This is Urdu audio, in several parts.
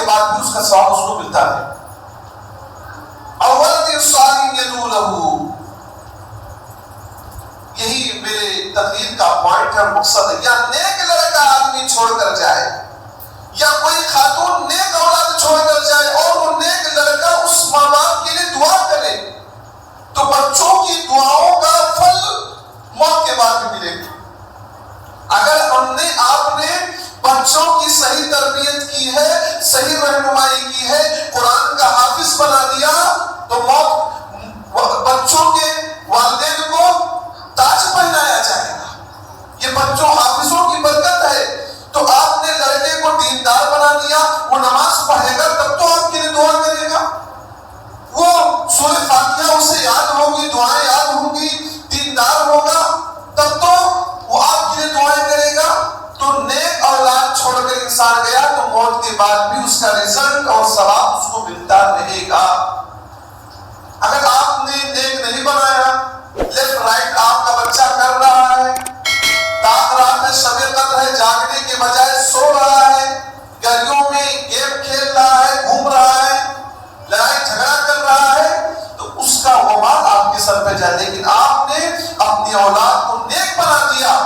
کے بعد بھی اس کا ثواب اس کو ملتا ہے. اول صالح یدعو لہ، یہی میرے تقریر کا پوائنٹ ہے، مقصد ہے. یا نیک لڑکا آدمی چھوڑ کر جائے، یا کوئی خاتون نیک اولاد چھوڑ کر جائے اور وہ نیک لڑکا اس ماں باپ کے لیے دعا کرے، تو بچوں کی دعاؤں کا پھل موت کے بعد بھی ملے گا. اگر آپ نے بچوں کی صحیح تربیت کی ہے، صحیح رہنمائی کی ہے، قرآن کا حافظ بنا دیا، تو بچوں کے والدین کو تاج پہنایا جائے گا. یہ بچوں حافظوں کی برکت ہے. تو آپ نے لڑکے کو دیندار بنا دیا، وہ نماز پڑھے گا تب تو آپ کے لیے دعا کرے گا، وہ سورہ فاتحہ اسے یاد ہوگی، دعائیں یاد ہوں گی، دیندار ہوگا تب تو وہ آپ کے لیے دعائیں کرے گا. تو نیک اولاد چھوڑ کر انسان گیا تو موت کے بعد بھی اس کا رزلٹ اور ثواب اس کو ملتا رہے گا. اگر آپ نے نیک نہیں بنایا، لیفٹ رائٹ آپ کا بچہ کر رہا ہے، رات رات میں شب قدر ہے، جاگنے کے بجائے سو رہا ہے، گلیوں میں گیم کھیل رہا ہے، گھوم رہا ہے، لڑائی جھگڑا کر رہا ہے، تو اس کا وبال آپ کے سر پہ جائے. لیکن آپ نے اپنی اولاد کو نیک بنا دیا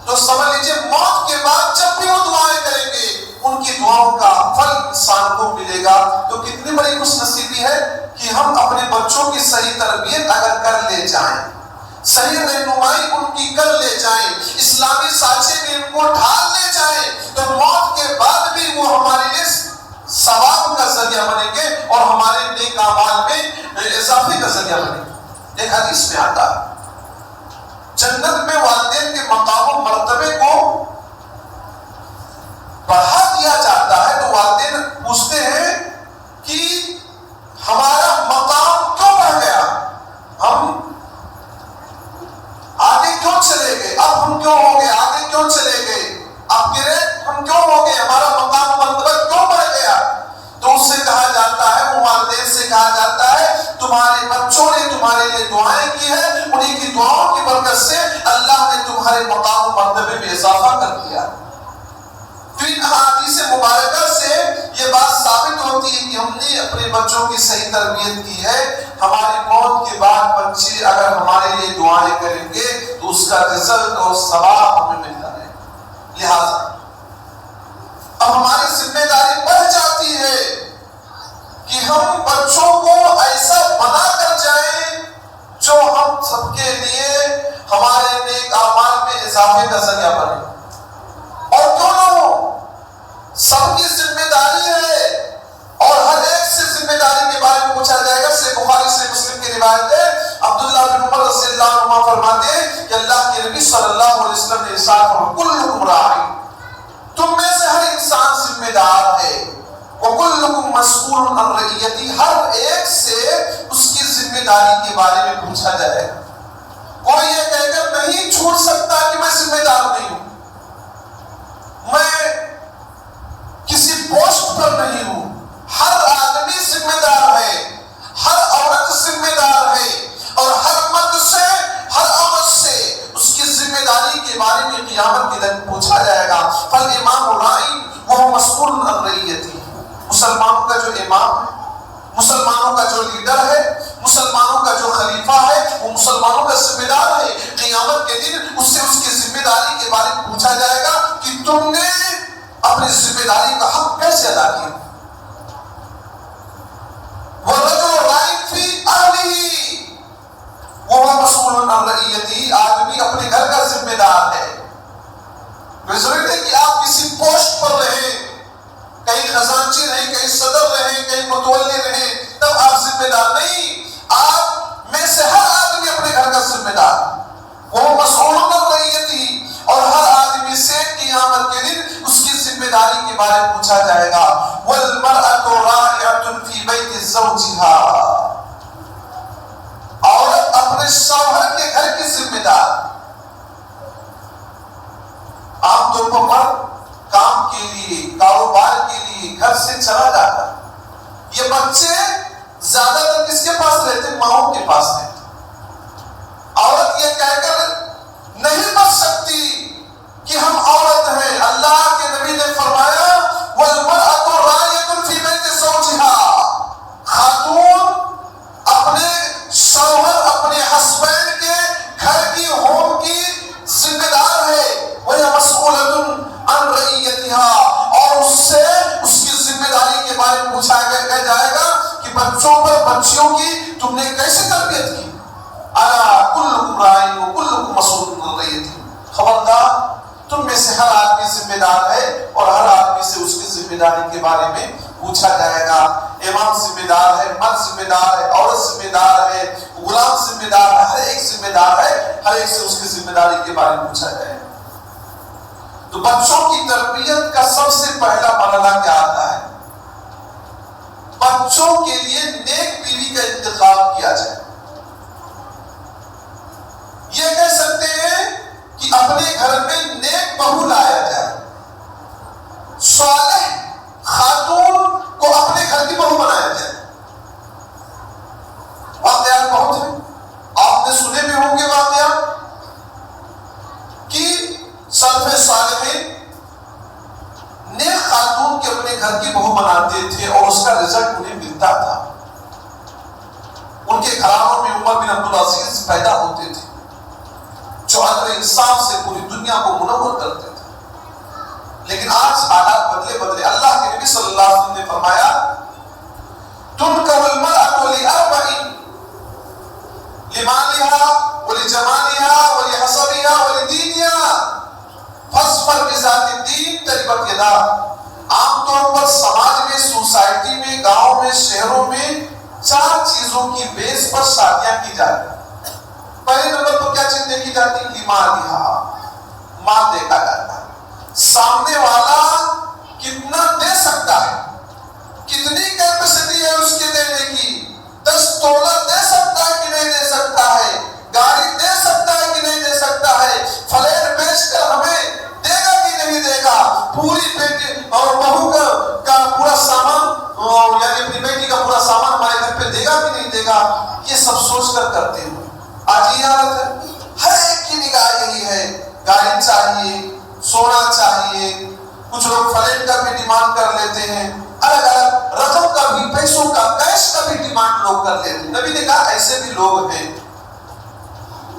تو سمجھ لیجیے موت کے بعد جب بھی وہ دعائیں کریں گے ان کی دعاؤں کا پھل انسان کو ملے گا. تو کتنی بڑی خوش نصیبی ہے کہ ہم اپنے بچوں کی صحیح تربیت اگر کر لے جائیں، صحیح رہنمائی ان کی کر لے جائیں، اسلامی سانچے میں ان کو ڈھال لے جائیں، تو موت کے بعد بھی وہ ہمارے لیے ثواب کا ذریعہ بنیں گے اور ہمارے نیک اعمال میں اضافے کا ذریعہ بنیں گے. ایک حدیث میں آتا ہے جنت میں والدین کے مقام و مرتبے کو بڑھا دیا جاتا ہے. تو والدین پوچھتے ہیں کہ ہمارا مقام کیوں بڑھ گیا، ہم آگے کیوں چلے گئے، اب ہم کیوں ہو گئے آگے کیوں چلے گئے، اب گریڈ ہم کیوں ہو گئے، ہمارا مقام و مرتبہ کیوں بڑھ گیا. تو اس سے کہا جاتا ہے، وہ والدین سے کہا جاتا ہے تمہارے بچوں نے تمہارے لیے دعائیں کی ہے، انہیں کی دعاؤں کی برکت سے اللہ نے تمہارے مقام و مرتبے میں اضافہ کر دیا. تو ان احادیث مبارکہ سے یہ بات ثابت ہوتی ہے کہ ہم نے اپنے بچوں کی صحیح تربیت کی ہے. ہماری موت کے بعد بچے اگر ہمارے لیے دعائیں کریں گے تو اس کا رزلٹ اور ثواب ہمیں ملتا ہے. لہذا اب ہماری ذمہ داری بڑھ جاتی ہے کہ ہم بچوں کو ایسا بنا کر جائیں جو ہم سب کے لیے ہمارے نیک اعمال میں اضافے کا ذریعہ بنے. اور کیوں نہ ہو، سب کی ذمہ داری ہے اور ہر ایک سے ذمہ داری کے بارے میں پوچھا جائے گا. صحیح بخاری سے مسلم کی روایت ہے، عبداللہ بن عمر رضی اللہ عنہ فرماتے ہیں کہ اللہ کے نبی صلی اللہ علیہ وسلم نے ارشاد فرمایا کلکم راع، تم میں سے ہر انسان ذمہ دار ہے، وَكُلُّكُمْ مَسْئُولٌ عَنْ رَعِيَّتِهِ، ہر ایک سے اس کی ذمہ داری کے بارے میں پوچھا جائے گا. کوئی یہ کہہ کر نہیں چھوڑ سکتا کہ میں ذمہ دار نہیں ہوں، میں کسی پوسٹ پر نہیں ہوں. ہر آدمی ذمہ دار ہے، ہر عورت ذمہ دار ہے، اور ہر مرد سے ہر عورت سے اس کی ذمہ داری کے بارے میں قیامت کے دن پوچھا جائے گا. فالامام راعی وہو مسئول عن رعیتہ، مسلمانوں کا جو امام ہے، مسلمانوں کا جو لیڈر ہے، مسلمانوں کا جو خلیفہ ہے، وہ مسلمانوں کا ذمہ دار ہے. قیامت کے دن اس سے اس کی ذمہ داری کے بارے میں پوچھا جائے گا کہ تم نے اپنی ذمہ داری کا حق کیسے ادا کیا. وَالرَّجُلُ رَاعٍ فِي أَهْلِهِ وَهُوَ مَسْئُولٌ عَنْ رَعِيَّتِهِ، آدمی اپنے گھر کا ذمہ دار ہے. ضروری ہے کہ آپ کسی پوسٹ پر رہیں، کہیں خزانچی رہیں، کہیں صدر رہیں، کہیں متولی رہیں، تب آپ ذمہ دار نہیں. آپ میں سے ہر آدمی اپنے گھر کا ذمہ دار، وہ مسئول عن رعیتہ، اور ہر آدمی سے قیامت کے دن اس کی ذمہ داری کے بارے میں پوچھا جائے گا. وَالْمَرْأَةُ رَاعِيَةٌ فِي بَيْتِ زَوْجِهَا، عورت اپنے شوہر کے گھر کی ذمہ دار. عام طور پر کام کے لیے، کاروبار کے لیے گھر سے چلا جاتا ہے. یہ بچے زیادہ تر کس کے پاس رہتے؟ ماؤں کے پاس رہتے. عورت یہ کہہ کر نہیں بچ سکتی کہ ہم عورت ہیں. اللہ کے نبی نے فرمایا وَالْمَرْأَةُ رَاعِيَةٌ بارے میں پوچھا جائے گا کہ بچوں پر بچیوں کی تم نے کیسے تربیت کی؟ الا کلکم راعٍ وکلکم مسئول عن رعیتہ، خبردار تم میں سے ہر آدمی ذمہ دار ہے اور ہر آدمی سے اس کی ذمہ داری کے بارے میں پوچھا جائے گا۔ امام ذمہ دار ہے، مرد ذمہ دار ہے، عورت ذمہ دار ہے، غلام ذمہ دار ہے، ہر ایک ذمہ دار ہے، ہر ایک سے اس کی ذمہ داری کے بارے میں پوچھا جائے گا۔ تو بچوں کی تربیت کا سب سے پہلا مرحلہ کیا آتا ہے؟ بچوں کے لیے نیک بیوی کا انتخاب کیا جائے۔ یہ کہہ سکتے ہیں کہ اپنے گھر میں نیک بہو لایا جائے، صالح خاتون کو اپنے گھر کی بہو بنایا جائے۔ واقعات بہت ہیں، آپ نے سنے بھی ہوں گے واقعات کہ سلف صالحین نیک خاتون کے اپنے گھر کی بہو بناتے تھے اور اس کا رزلٹ انہیں ملتا تھا۔ ان کے گھرانوں میں عمر بن عبدالعزیز پیدا ہوتے تھے جو عدل انصاف سے پوری دنیا کو منور کرتے تھے۔ لیکن آج حالات بدلے۔ اللہ کے نبی صلی اللہ علیہ وسلم نے فرمایا تنکح المرأة لأربع، لمالها ولجمالها ولحسبها ولدینها فاظفر بذات الدین تربت یداک۔ عام طور پر سماج میں، سوسائٹی میں، گاؤں میں، شہروں میں 4 چیزوں کی بیس پر شادیاں کی جاتی ہیں۔ پہلے نمبر پر کیا چیز دیکھی جاتی ہے؟ لمالها، مال دیکھا جاتا ہے، سامنے والا کتنا دے سکتا ہے، کتنی کیپیسٹی ہے اس کے دینے کی، 10 تولہ دے سکتا ہے کہ نہیں دے سکتا ہے، گاڑی دے سکتا ہے کہ نہیں دے سکتا ہے، فلیٹ بیچ کر ہمیں دے گا کہ نہیں دے گا، پوری بیٹی اور بہو کا پورا سامان یعنی اپنی بیٹی کا پورا سامان ہمارے گھر پہ دے گا کہ نہیں دے گا، یہ سب سوچ کر کرتے ہیں۔ آج یہ حالت ہے، ہر ایک کی نگاہ یہی ہے، گاڑی چاہیے، سونا چاہیے، کچھ لوگ فلیٹ کا بھی ڈیمانڈ کر لیتے ہیں، الگ الگ رقم کا بھی، پیسوں کا، کیش کا بھی ڈیمانڈ لوگ کر لیتے ہیں۔ نبی نے کہا ایسے بھی لوگ ہیں۔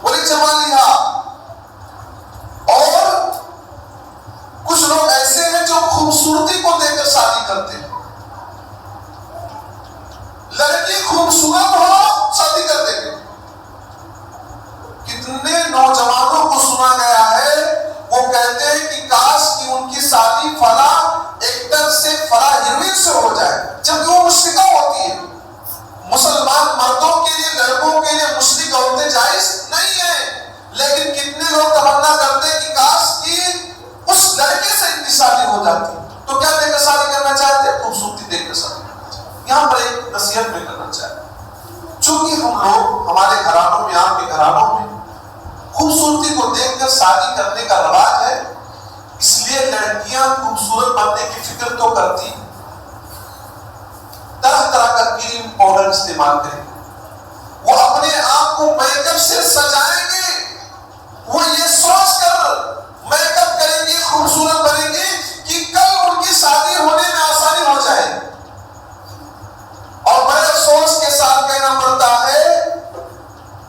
وَلِجَمَالِهَا، اور کچھ لوگ ایسے ہیں جو خوبصورتی کو دیکھ کر شادی کرتے ہیں، لڑکی خوبصورت ہو شادی کر دیں گے۔ کتنے نوجوانوں کو سنا گیا ہے وہ کہتے ہیں کہ کاش کہ ان کی شادی فلاں ایکٹر سے، فلاں ہیروئن سے ہو جائے، جبکہ وہ مشرکہ ہوتی ہے۔ مسلمان مردوں کے لیے، لڑکوں کے لیے مشرک عورتیں جائز نہیں ہیں، لیکن کتنے لوگ تمنا کرتے ہیں کہ کاش کہ اس لڑکے سے ان کی شادی ہو جاتی۔ تو کیا دیکھ کر شادی کرنا چاہتے ہیں؟ خوبصورتی دیکھ کر شادی کرنا چاہتے ہیں۔ یہاں پر ایک نصیحت میں کرنا چاہتے ہیں، چونکہ ہم لوگ ہمارے گھرانوں میں، آپ کے گھرانوں میں خوبصورتی کو دیکھ کر شادی کرنے کا رواج ہے، اس لیے لڑکیاں خوبصورت بننے کی فکر تو کرتی، طرح طرح کا کریم پاؤڈر استعمال کریں گے، وہ اپنے آپ کو میک اپ سے سجائیں گے، وہ یہ سوچ کر میک اپ کریں گے، خوبصورت بنیں گے کہ کل ان کی شادی ہونے میں آسانی ہو جائے۔ اور بڑے افسوس کے ساتھ کہنا پڑتا ہے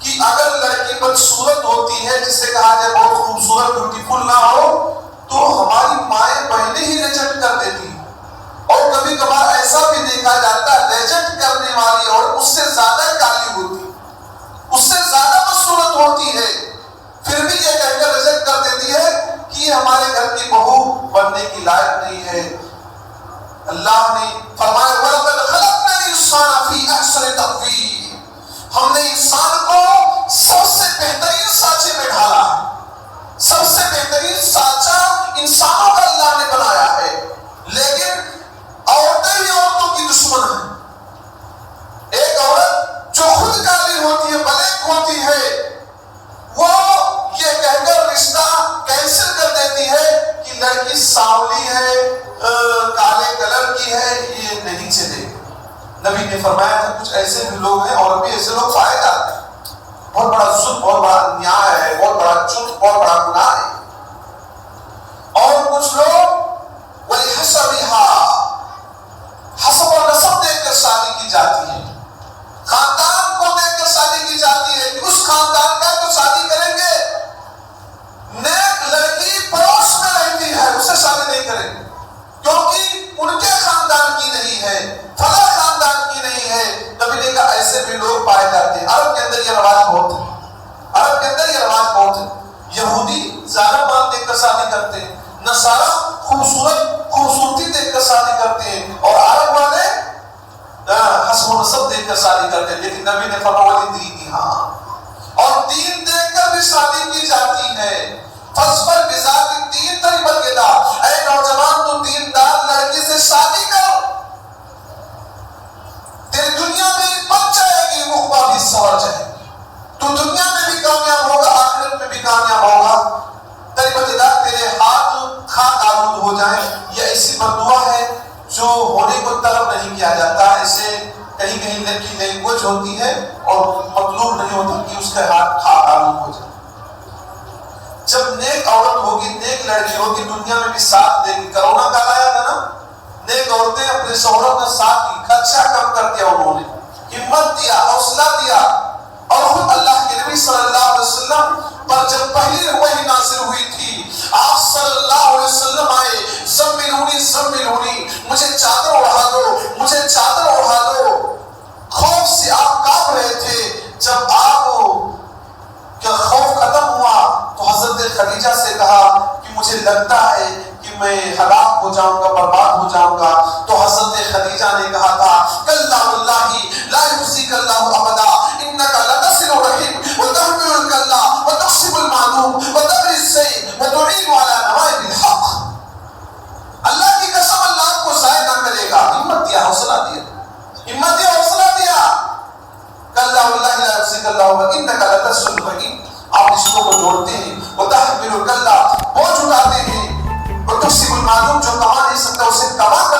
کہ اگر لڑکی بدصورت ہوتی ہے، جسے کہا جائے بہت خوبصورت، بیوٹیفل نہ ہو، تو ہماری مائیں بہنیں ہی ریجیکٹ کر دیتی ہیں۔ اور کبھی کبھار ایسا بھی دیکھا جاتا ہے ریجیکٹ کرنے والی اور اس سے زیادہ کالی ہوتی، اس سے زیادہ بدصورت ہوتی ہے، پھر بھی یہ کہہ کر ریجیکٹ کر دیتی ہے کہ یہ ہمارے گھر کی بہو بننے کی لائق نہیں ہے۔ اللہ نے فرمایا وَلَقَدْ خَلَقْنَا الْإِنسَانَ فِي أَحْسَنِ تَقْوِيمٍ، ہم نے انسان کو سب سے بہترین سانچے میں ڈھالا ہے، سب سے بہترین سانچہ انسانوں کا اللہ نے بنایا ہے، لیکن عورتیں ہی عورتوں کی دشمن ہیں۔ ایک عورت جو خود کالی ہوتی ہے، بلیک ہوتی ہے، وہ یہ کہہ کر رشتہ کینسل کر دیتی ہے کہ لڑکی سانولی ہے، کالے کلر کی ہے، یہ نہیں چلے۔ نبی نے فرمایا تھا کچھ ایسے بھی لوگ ہیں، اور بھی ایسے لوگ پائے جاتے ہیں، بہت بڑا ظلم، بہت بڑا انیائے ہے، بہت بڑا جرم، بہت بڑا گناہ ہے۔ اور کچھ لوگ وَلِحَسَبِهَا، حسب اور نسب دیکھ کر شادی کی جاتی ہے، خاندان کو دیکھ کر شادی کی جاتی ہے کہ اس خاندان کا تو شادی کریں گے، نیک لڑکی پڑوس میں رہتی ہے، اسے شادی نہیں کریں گے کیونکہ ان کے خاندان کی نہیں ہے۔ فلاں خاندان کی نہیں ہے. قبیلے کا ایسے بھی لوگ پائے جاتے ہیں. عرب کے اندر یہ رواج بہت ہے. عرب کے اندر یہ رواج بہت ہے. یہودی زیادہ مال دیکھ کر شادی کرتے ہیں, نصارہ خوبصورتی دیکھ کر شادی کرتے ہیں, اور عرب والے حسب و نسب دیکھ کر شادی کرتے ہیں. لیکن نبی نے فرمایا دین, ہاں, اور دین دیکھ کر بھی شادی کی جاتی ہے. فَاصْبِرْ بِذَاتِ الدِّينِ تَرِبَتْ يَدَاكَ. اے نوجوان, تو دیندار لڑکی سے شادی کرو, تیری دنیا میں بچ جائے گی, عقبہ بھی سنور جائے گی. تو دنیا میں بھی کامیاب ہوگا, آخرت میں بھی کامیاب ہوگا. تربت یداک, تیرے ہاتھ خاک آلود ہو جائیں. یہ ایسی بددعا ہے جو ہونے کو طلب نہیں کیا جاتا. اسے کہیں کہیں کی لینگویج ہوتی ہے اور مطلوب نہیں ہوتا کہ اس کے ہاتھ خاک آلود ہو جائے. جب نیک عورت ہوگی, نیک لڑکی ہوگی, دنیا میں بھی ساتھ دے گی. کرونا کا آیا تھا نا, نیک عورتیں اپنے شوہروں کا ساتھ دی, خدشہ کم کر دیا انہوں نے, ہمت دیا, حوصلہ دیا. اور خود اللہ کے نبی صلی اللہ علیہ وسلم پر جب پہلی وحی نازل ہوئی تھی, آپ صلی اللہ علیہ وسلم آئے, زملونی زملونی, مجھے چادر اڑا دو, مجھے چادر اڑا دو. خوف سے آپ کانپ رہے تھے. جب آپ کا خوف ختم ہوا تو حضرت خدیجہ سے کہا کہ مجھے لگتا ہے کہ میں ہلاک ہو جاؤں گا, برباد ہو جاؤں گا. تو حضرت خدیجہ نے کہا تھا, کلا واللہ لا یخزیک اللہ ابدا, انک لتصل الرحم وتحمل الکلا وتکسب المعدوم وتقری السیء وتعین علی نوائب الحق. اللہ کی قسم, اللہ آپ کو ضائع نہ کرے گا. ہمت دیا, حوصلہ دیا, ہمت دیا, حوصلہ دیا. کلا واللہ لا یخزیک اللہ انک لتصل الرحم, آپ رشتوں کو جوڑتے ہیں. وتحمل الکلا, بوجھ اٹھاتے ہیں. وتکسب المعدوم, جو کما نہیں سکتا اسے کما کر